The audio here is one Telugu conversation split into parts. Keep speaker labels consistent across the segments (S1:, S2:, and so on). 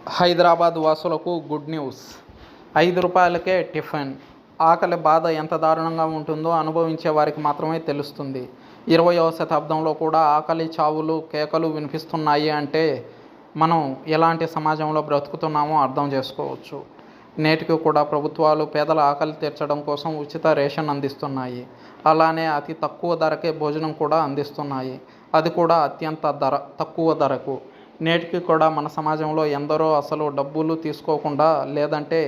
S1: హైదరాబాద్ వాసులకు గుడ్ న్యూస్. రూ. 5కే టిఫిన్. ఆకలి బాధ ఎంత దారుణంగా ఉంటుందో అనుభవించే వారికి మాత్రమే తెలుస్తుంది. 20వ శతాబ్దంలో కూడా ఆకలి చావులు కేకలు వినిపిస్తున్నాయి అంటే మనం ఎలాంటి సమాజంలో బ్రతుకుతున్నామో అర్థం చేసుకోవచ్చు. నేటికి కూడా ప్రభుత్వాలు పేదల ఆకలి తీర్చడం కోసం ఉచిత రేషన్ అందిస్తున్నాయి. అలానే అతి తక్కువ ధరకే భోజనం కూడా అందిస్తున్నాయి. అది కూడా అత్యంత తక్కువ ధరకు. నేటికి కూడా మన సమాజంలో ఎందరో అసలు డబ్బులు తీసుకోకుండా లేదంటే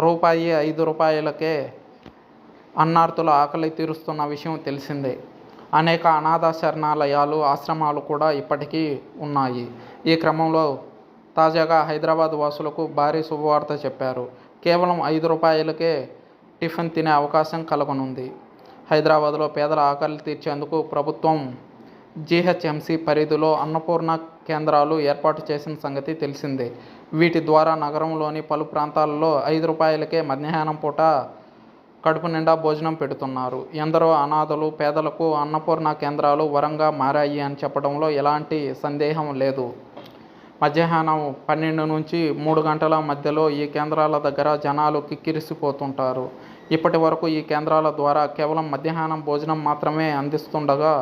S1: రూపాయి 5 రూపాయలకే అన్నార్తుల ఆకలి తీరుస్తున్న విషయం తెలిసిందే. అనేక అనాథ శరణాలయాలు, ఆశ్రమాలు కూడా ఇప్పటికీ ఉన్నాయి. ఈ క్రమంలో తాజాగా హైదరాబాద్ వాసులకు భారీ శుభవార్త చెప్పారు. కేవలం 5 రూపాయలకే టిఫిన్ తినే అవకాశం కలగనుంది. హైదరాబాద్లో పేదల ఆకలి తీర్చేందుకు ప్రభుత్వం జీహెచ్ఎంసీ పరిధిలో అన్నపూర్ణ కేంద్రాలు ఏర్పాటు చేసిన సంగతి తెలిసిందే. వీటి ద్వారా నగరంలోని పలు ప్రాంతాల్లో 5 రూపాయలకే మధ్యాహ్నం పూట కడుపు నిండా భోజనం పెడుతున్నారు. ఎందరో అనాథలు, పేదలకు అన్నపూర్ణ కేంద్రాలు వరంగా మారాయి అని చెప్పడంలో ఎలాంటి సందేహం లేదు. మధ్యాహ్నం 12 నుంచి 3 గంటల మధ్యలో ఈ కేంద్రాల దగ్గర జనాలు కిక్కిరిసిపోతుంటారు. ఇప్పటి వరకు ఈ కేంద్రాల ద్వారా కేవలం మధ్యాహ్నం భోజనం మాత్రమే అందిస్తుండగా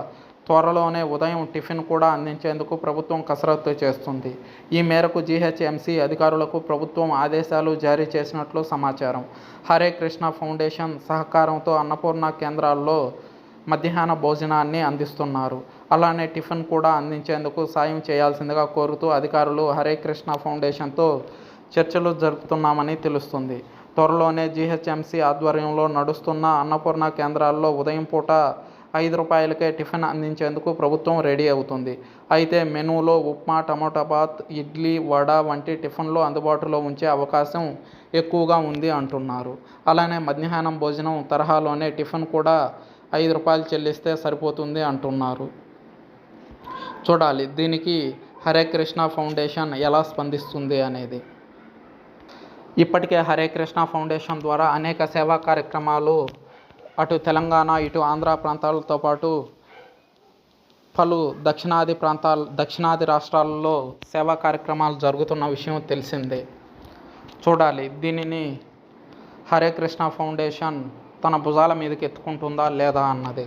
S1: త్వరలోనే ఉదయం టిఫిన్ కూడా అందించేందుకు ప్రభుత్వం కసరత్తు చేస్తుంది. ఈ మేరకు జీహెచ్ఎంసీ అధికారులకు ప్రభుత్వం ఆదేశాలు జారీ చేసినట్లు సమాచారం. హరే కృష్ణ ఫౌండేషన్ సహకారంతో అన్నపూర్ణ కేంద్రాల్లో మధ్యాహ్న భోజనాన్ని అందిస్తున్నారు. అలానే టిఫిన్ కూడా అందించేందుకు సాయం చేయాల్సిందిగా కోరుతూ అధికారులు హరే కృష్ణ ఫౌండేషన్తో చర్చలు జరుపుతున్నామని తెలుస్తుంది. త్వరలోనే జీహెచ్ఎంసీ ఆధ్వర్యంలో నడుస్తున్న అన్నపూర్ణ కేంద్రాల్లో ఉదయం పూట 5 రూపాయలకే టిఫిన్ అందించేందుకు ప్రభుత్వం రెడీ అవుతుంది. అయితే మెనూలో ఉప్మా, టమోటా బాత్, ఇడ్లీ, వడ వంటి టిఫిన్లు అందుబాటులో ఉంచే అవకాశం ఎక్కువగా ఉంది అంటున్నారు. అలానే మధ్యాహ్నం భోజనం తరహాలోనే టిఫిన్ కూడా 5 రూపాయలు చెల్లిస్తే సరిపోతుంది అంటున్నారు. చూడాలి దీనికి హరే కృష్ణ ఫౌండేషన్ ఎలా స్పందిస్తుంది అనేది. ఇప్పటికే హరే కృష్ణ ఫౌండేషన్ ద్వారా అనేక సేవా కార్యక్రమాలు అటు తెలంగాణ, ఇటు ఆంధ్ర ప్రాంతాలతో పాటు పలు దక్షిణాది రాష్ట్రాలలో సేవా కార్యక్రమాలు జరుగుతున్న విషయం తెలిసిందే. చూడాలి దీనిని హరే కృష్ణ ఫౌండేషన్ తన భుజాల మీదకి ఎత్తుకుంటుందా లేదా అన్నది.